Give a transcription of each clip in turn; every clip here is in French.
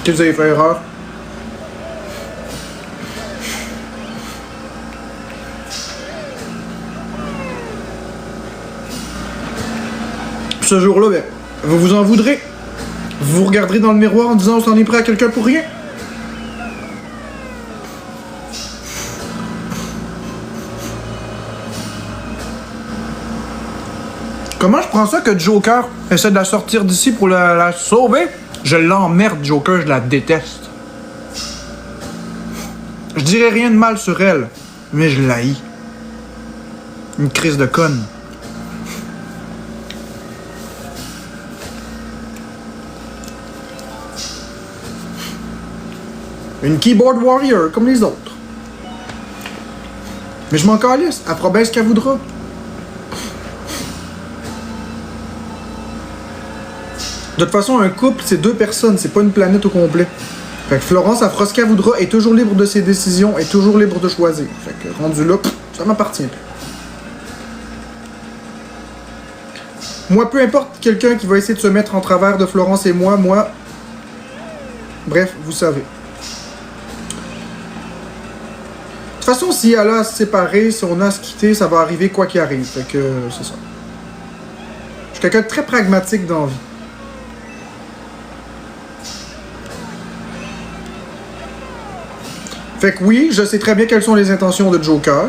Que vous avez fait erreur. Ce jour-là, ben, vous vous en voudrez. Vous vous regarderez dans le miroir en disant on s'en est pris à quelqu'un pour rien. Comment je prends ça que Joker essaie de la sortir d'ici pour la sauver? Je l'emmerde, Joker, je la déteste. Je dirais rien de mal sur elle, mais je l'haïs. Une crise de conne. Une keyboard warrior, comme les autres. Mais je m'en calisse, elle fera bien ce qu'elle voudra. De toute façon, un couple, c'est 2 personnes, c'est pas une planète au complet. Fait que Florence, elle fera ce qu'elle voudra, est toujours libre de ses décisions, est toujours libre de choisir. Fait que rendu là, ça m'appartient plus. Moi, peu importe quelqu'un qui va essayer de se mettre en travers de Florence et moi... Bref, vous savez. De toute façon, si elle a à se séparer, si on a à se quitter, ça va arriver quoi qu'il arrive. Fait que c'est ça. Je suis quelqu'un de très pragmatique dans la vie. Fait que oui, je sais très bien quelles sont les intentions de Joker.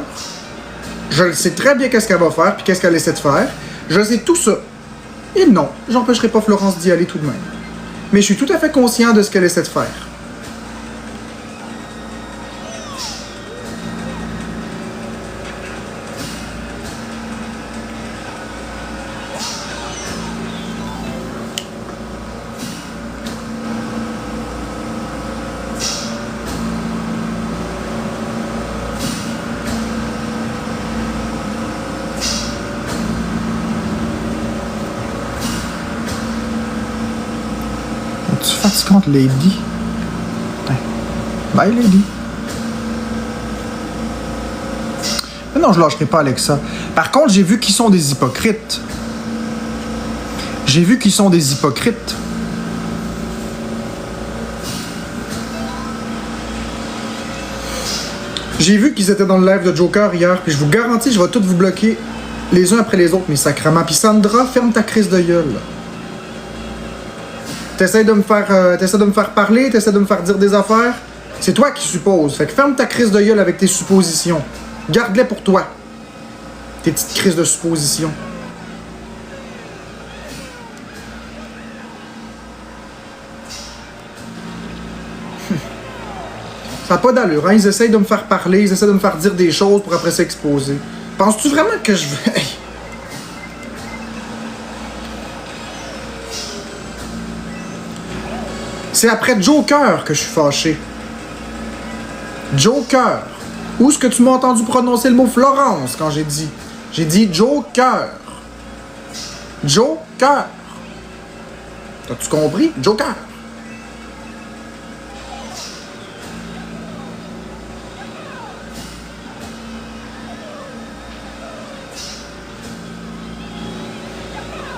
Je sais très bien qu'est-ce qu'elle va faire, puis qu'est-ce qu'elle essaie de faire. Je sais tout ça. Et non, j'empêcherai pas Florence d'y aller tout de même. Mais je suis tout à fait conscient de ce qu'elle essaie de faire. Fatigante, Lady. Bye, Lady. Mais non, je lâcherai pas Alexa. Par contre, j'ai vu qu'ils sont des hypocrites. J'ai vu qu'ils sont des hypocrites. J'ai vu qu'ils étaient dans le live de Joker hier, puis je vous garantis, je vais tous vous bloquer les uns après les autres, mes sacrements. Puis Sandra, ferme ta crise de gueule. T'essaies de me faire parler, t'essaies de me faire dire des affaires. C'est toi qui supposes. Fait que ferme ta crise de gueule avec tes suppositions. Garde-les pour toi. Tes petites crises de suppositions. Ça n'a pas d'allure, hein? Ils essayent de me faire parler, ils essaient de me faire dire des choses pour après s'exposer. Penses-tu vraiment que je vais... C'est après Joker que je suis fâché. Joker. Où est-ce que tu m'as entendu prononcer le mot Florence quand j'ai dit? J'ai dit Joker. Joker. T'as-tu compris? Joker.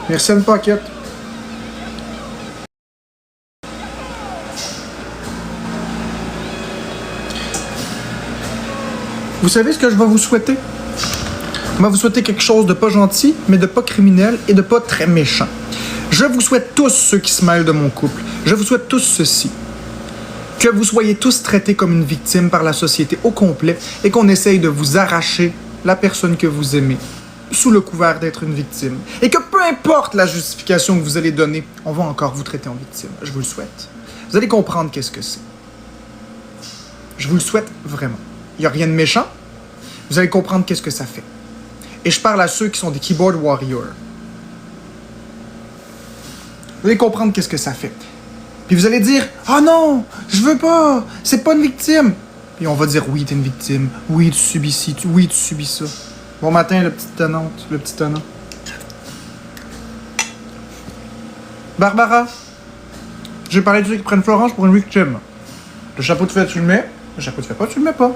Merci Anne Paquette. Vous savez ce que je vais vous souhaiter? Je vais vous souhaiter quelque chose de pas gentil, mais de pas criminel et de pas très méchant. Je vous souhaite tous ceux qui se mêlent de mon couple. Je vous souhaite tous ceci. Que vous soyez tous traités comme une victime par la société au complet et qu'on essaye de vous arracher la personne que vous aimez sous le couvert d'être une victime. Et que peu importe la justification que vous allez donner, on va encore vous traiter en victime. Je vous le souhaite. Vous allez comprendre qu'est-ce que c'est. Je vous le souhaite vraiment. Il n'y a rien de méchant. Vous allez comprendre qu'est-ce que ça fait. Et je parle à ceux qui sont des keyboard warriors. Vous allez comprendre qu'est-ce que ça fait. Puis vous allez dire « Ah non, je veux pas, c'est pas une victime. » Puis on va dire « Oui, t'es une victime. Oui, tu subis ci. Oui, tu subis ça. » Bon matin, le petit tenant. Barbara, j'ai parlé de ceux qui prennent Florence pour une victime. Le chapeau de fête, tu le mets. Le chapeau de fête pas, tu le mets pas.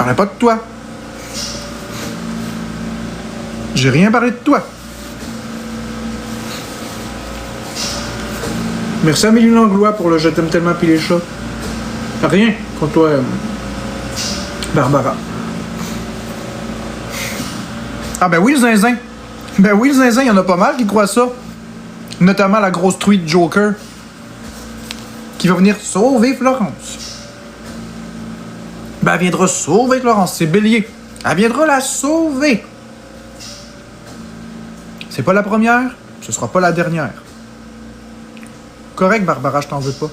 parlais pas de toi. J'ai rien parlé de toi. Merci Amélie Langlois pour le Je t'aime tellement pis les chats. Rien contre toi, Barbara. Ah ben oui, le zinzin. Ben oui, le zinzin, il y en a pas mal qui croient ça. Notamment la grosse truite Joker. Qui va venir sauver Florence. Ben elle viendra sauver Florence, c'est Bélier. Elle viendra la sauver. C'est pas la première, ce sera pas la dernière. Correct, Barbara, je t'en veux pas.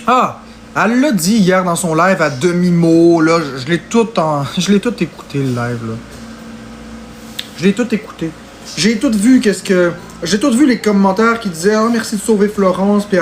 Ah, elle l'a dit hier dans son live à demi-mot, là. Je l'ai tout écouté, le live, là. Je l'ai tout écouté. J'ai tout vu J'ai tout vu les commentaires qui disaient « Ah, merci de sauver Florence », puis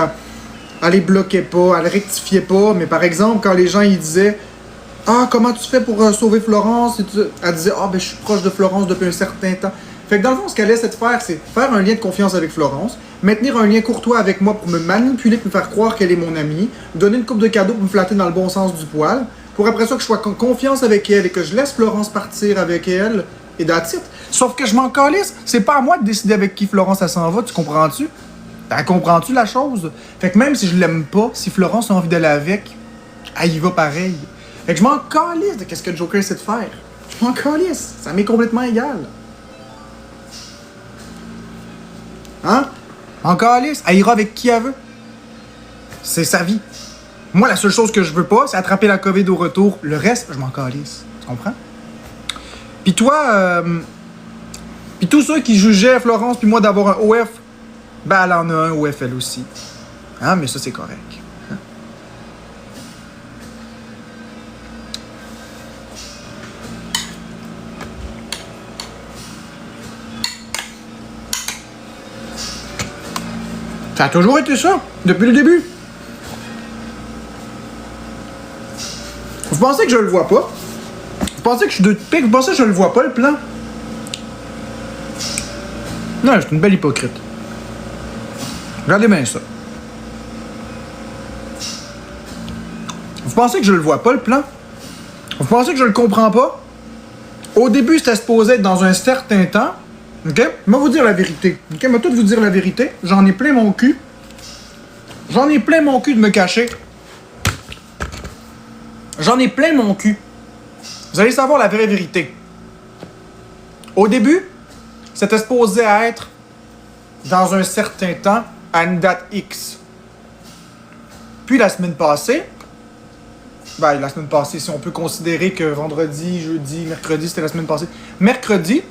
elle les bloquait pas, elle rectifiait pas. Mais par exemple, quand les gens, ils disaient « Ah, comment tu fais pour sauver Florence? » Elle disait « Ah, ben je suis proche de Florence depuis un certain temps. » Fait que dans le fond, ce qu'elle essaie de faire, c'est faire un lien de confiance avec Florence, maintenir un lien courtois avec moi pour me manipuler, pour me faire croire qu'elle est mon amie, donner une coupe de cadeaux pour me flatter dans le bon sens du poil, pour après ça que je sois en confiance avec elle et que je laisse Florence partir avec elle, et that's it. Sauf que je m'en calisse, c'est pas à moi de décider avec qui Florence elle s'en va, tu comprends-tu? Comprends-tu la chose? Fait que même si je l'aime pas, si Florence a envie d'aller avec, elle y va pareil. Fait que je m'en calisse de qu'est-ce que Joker essaie de faire. Je m'en calisse, ça m'est complètement égal. Hein? Encore Alice, elle ira avec qui elle veut. C'est sa vie. Moi, la seule chose que je veux pas, c'est attraper la COVID au retour. Le reste, je m'en calisse. Tu comprends? Puis toi, puis tous ceux qui jugeaient Florence puis moi d'avoir un OF, ben elle en a un OF elle aussi. Hein? Mais ça, c'est correct. Hein? Ça a toujours été ça, depuis le début. Vous pensez que je le vois pas? Vous pensez que je suis de pique? Vous pensez que je le vois pas, le plan? Non, je suis une belle hypocrite. Regardez bien ça. Vous pensez que je le vois pas, le plan? Vous pensez que je le comprends pas? Au début, c'était supposé être dans un certain temps. OK? Je vais vous dire la vérité. OK? Je vais tout vous dire la vérité. J'en ai plein mon cul. J'en ai plein mon cul de me cacher. J'en ai plein mon cul. Vous allez savoir la vraie vérité. Au début, c'était supposé être dans un certain temps, à une date X. Puis la semaine passée, si on peut considérer que vendredi, jeudi, mercredi, c'était la semaine passée. Mercredi,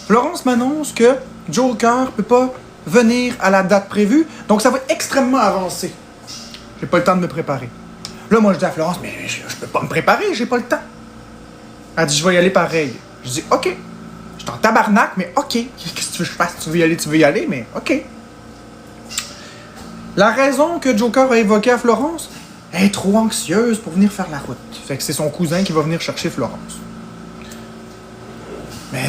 Florence m'annonce que Joker peut pas venir à la date prévue, donc ça va être extrêmement avancé. J'ai pas le temps de me préparer. Là, moi, je dis à Florence, mais je peux pas me préparer, j'ai pas le temps. Elle dit, je vais y aller pareil. Je dis, OK. Je suis en tabarnak, mais OK. Qu'est-ce que tu veux que je fasse? Tu veux y aller, mais OK. La raison que Joker a évoquée à Florence, elle est trop anxieuse pour venir faire la route. Fait que c'est son cousin qui va venir chercher Florence. Mais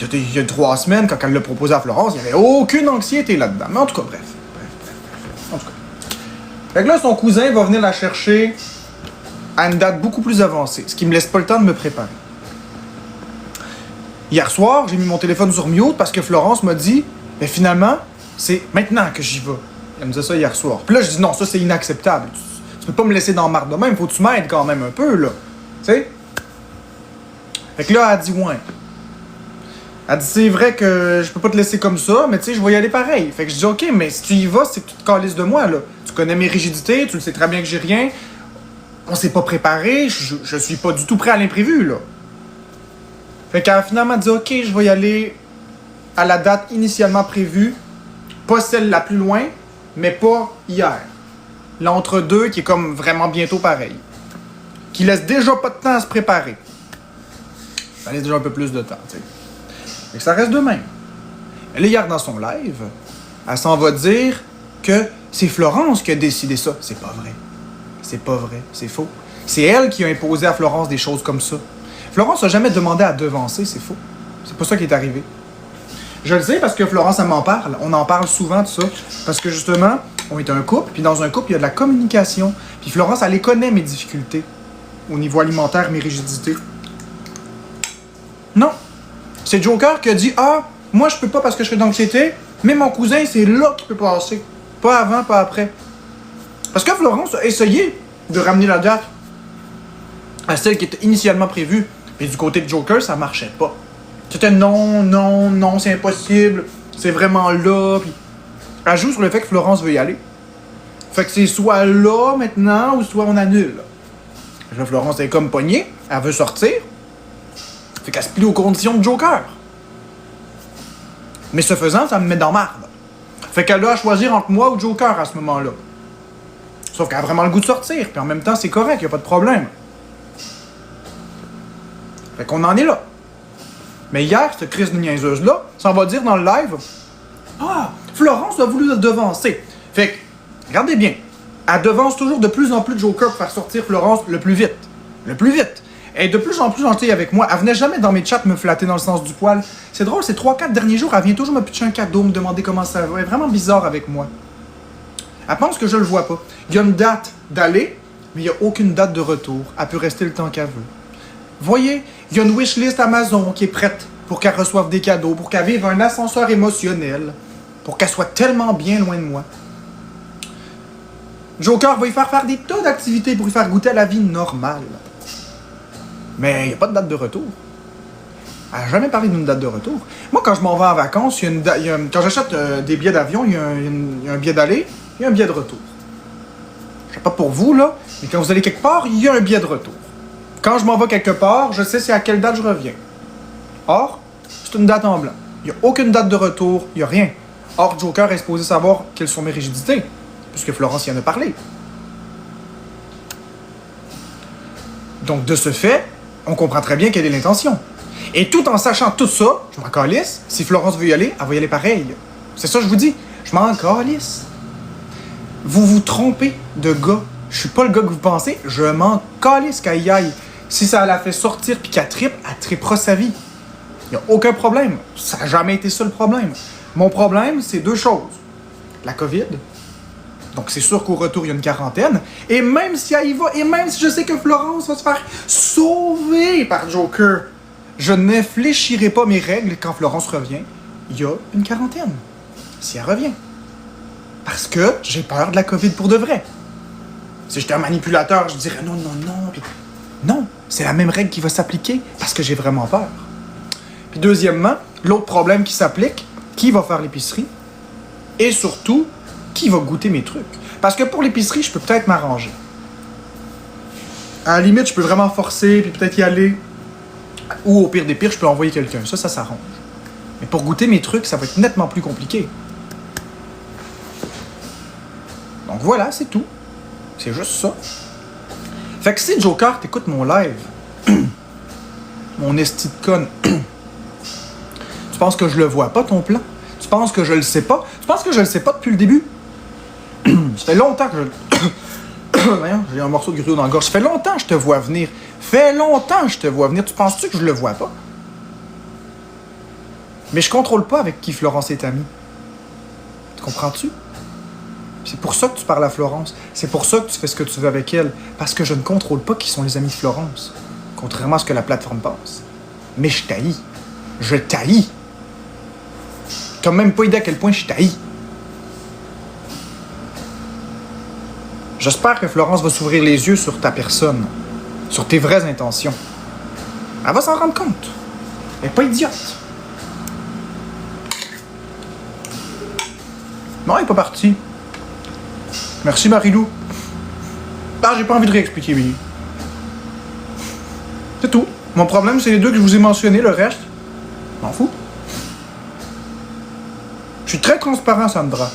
il y a 3 semaines, quand elle l'a proposé à Florence, il n'y avait aucune anxiété là-dedans. Mais en tout cas, bref. En tout cas. Fait que là, son cousin va venir la chercher à une date beaucoup plus avancée, ce qui me laisse pas le temps de me préparer. Hier soir, j'ai mis mon téléphone sur mute parce que Florence m'a dit « Mais finalement, c'est maintenant que j'y vais. » Elle me disait ça hier soir. Puis là, je dis « Non, ça, c'est inacceptable. Tu peux pas me laisser dans marde de même. Faut que tu m'aides quand même un peu, là. » Tu sais? Fait que là, elle dit « Ouais. » Elle dit « C'est vrai que je peux pas te laisser comme ça, mais tu sais, je vais y aller pareil. » Fait que je dis « OK, mais si tu y vas, c'est que tu te calisses de moi, là. Tu connais mes rigidités, tu le sais très bien que j'ai rien. On s'est pas préparé, je suis pas du tout prêt à l'imprévu, là. » Fait qu'elle a finalement dit « OK, je vais y aller à la date initialement prévue. Pas celle la plus loin, mais pas hier. L'entre-deux qui est comme vraiment bientôt pareil. Qui laisse déjà pas de temps à se préparer. Ça laisse déjà un peu plus de temps, tu sais. Fait que ça reste de même. Elle est hier dans son live, elle s'en va dire que c'est Florence qui a décidé ça. C'est pas vrai. C'est pas vrai. C'est faux. C'est elle qui a imposé à Florence des choses comme ça. Florence n'a jamais demandé à devancer, c'est faux. C'est pas ça qui est arrivé. Je le sais parce que Florence, elle m'en parle. On en parle souvent de ça. Parce que justement, on est un couple, puis dans un couple, il y a de la communication. Puis Florence, elle les connaît, mes difficultés. Au niveau alimentaire, mes rigidités. Non. C'est Joker qui a dit « Ah, moi, je peux pas parce que je fais d'anxiété, mais mon cousin, c'est là qu'il peut passer. Pas avant, pas après. » Parce que Florence a essayé de ramener la date à celle qui était initialement prévue. Et du côté de Joker, ça marchait pas. C'était non, non, non, c'est impossible. C'est vraiment là. Puis elle joue sur le fait que Florence veut y aller. Fait que c'est soit là maintenant ou soit on annule. Là, Florence est comme pognée. Elle veut sortir. Fait qu'elle se plie aux conditions de Joker. Mais ce faisant, ça me met dans marde. Fait qu'elle a à choisir entre moi ou Joker à ce moment-là. Sauf qu'elle a vraiment le goût de sortir. Puis en même temps, c'est correct, y a pas de problème. Fait qu'on en est là. Mais hier, cette crise de niaiseuse-là, ça va dire dans le live « Ah, Florence a voulu le devancer. » Fait que, regardez bien, elle devance toujours de plus en plus de Joker pour faire sortir Florence le plus vite. Le plus vite. Elle est de plus en plus gentille avec moi. Elle venait jamais dans mes chats me flatter dans le sens du poil. C'est drôle, ces 3-4 derniers jours, elle vient toujours me pitcher un cadeau, me demander comment ça va. Elle est vraiment bizarre avec moi. Elle pense que je le vois pas. Il y a une date d'aller, mais il n'y a aucune date de retour. Elle peut rester le temps qu'elle veut. Voyez, il y a une wishlist Amazon qui est prête pour qu'elle reçoive des cadeaux, pour qu'elle vive un ascenseur émotionnel, pour qu'elle soit tellement bien loin de moi. Joker va y faire des tas d'activités pour lui faire goûter à la vie normale. Mais il n'y a pas de date de retour. Elle n'a jamais parlé d'une date de retour. Moi, quand je m'en vais en vacances, quand j'achète des billets d'avion, il y a un billet d'aller, il y a un billet de retour. Je sais pas pour vous, là, mais quand vous allez quelque part, il y a un billet de retour. Quand je m'en vais quelque part, je sais c'est à quelle date je reviens. Or, c'est une date en blanc. Il n'y a aucune date de retour, il n'y a rien. Or, Joker est supposé savoir quelles sont mes rigidités, puisque Florence y en a parlé. Donc, de ce fait, on comprend très bien quelle est l'intention. Et tout en sachant tout ça, je m'en calisse. Si Florence veut y aller, elle va y aller pareil. C'est ça que je vous dis. Je m'en calisse. Vous vous trompez de gars. Je suis pas le gars que vous pensez. Je m'en calisse qu'elle y aille. Si ça la fait sortir puis qu'elle trippera sa vie. Il n'y a aucun problème. Ça n'a jamais été ça le problème. Mon problème, c'est deux choses. La COVID. Donc c'est sûr qu'au retour, il y a une quarantaine. Et même si elle y va, et même si je sais que Florence va se faire sauver par Joker, je ne fléchirai pas mes règles quand Florence revient. Il y a une quarantaine. Si elle revient. Parce que j'ai peur de la COVID pour de vrai. Si j'étais un manipulateur, je dirais non, non, non. Puis non, c'est la même règle qui va s'appliquer parce que j'ai vraiment peur. Puis deuxièmement, l'autre problème qui s'applique, qui va faire l'épicerie? Et surtout, qui va goûter mes trucs? Parce que pour l'épicerie, je peux peut-être m'arranger. À la limite, je peux vraiment forcer, puis peut-être y aller. Ou au pire des pires, je peux envoyer quelqu'un. Ça s'arrange. Mais pour goûter mes trucs, ça va être nettement plus compliqué. Donc voilà, c'est tout. C'est juste ça. Fait que si Joker, t'écoutes mon live, mon esti de conne, tu penses que je le vois pas, ton plan? Tu penses que je le sais pas? Tu penses que je le sais pas depuis le début? Ça fait longtemps que je... Voyons, j'ai un morceau de gruau dans la gorge. Ça fait longtemps que je te vois venir. Fait longtemps que je te vois venir. Tu penses-tu que je le vois pas? Mais je contrôle pas avec qui Florence est amie. Tu comprends-tu? C'est pour ça que tu parles à Florence. C'est pour ça que tu fais ce que tu veux avec elle. Parce que je ne contrôle pas qui sont les amis de Florence. Contrairement à ce que la plateforme pense. Mais je t'haïs. Je t'haïs. T'as même pas idée à quel point je t'haïs. J'espère que Florence va s'ouvrir les yeux sur ta personne. Sur tes vraies intentions. Elle va s'en rendre compte. Elle n'est pas idiote. Non, elle n'est pas partie. Merci, Marilou. Ah, j'ai pas envie de réexpliquer, Billy. C'est tout. Mon problème, c'est les deux que je vous ai mentionnés. Le reste, m'en fous. Je suis très transparent, Sandra.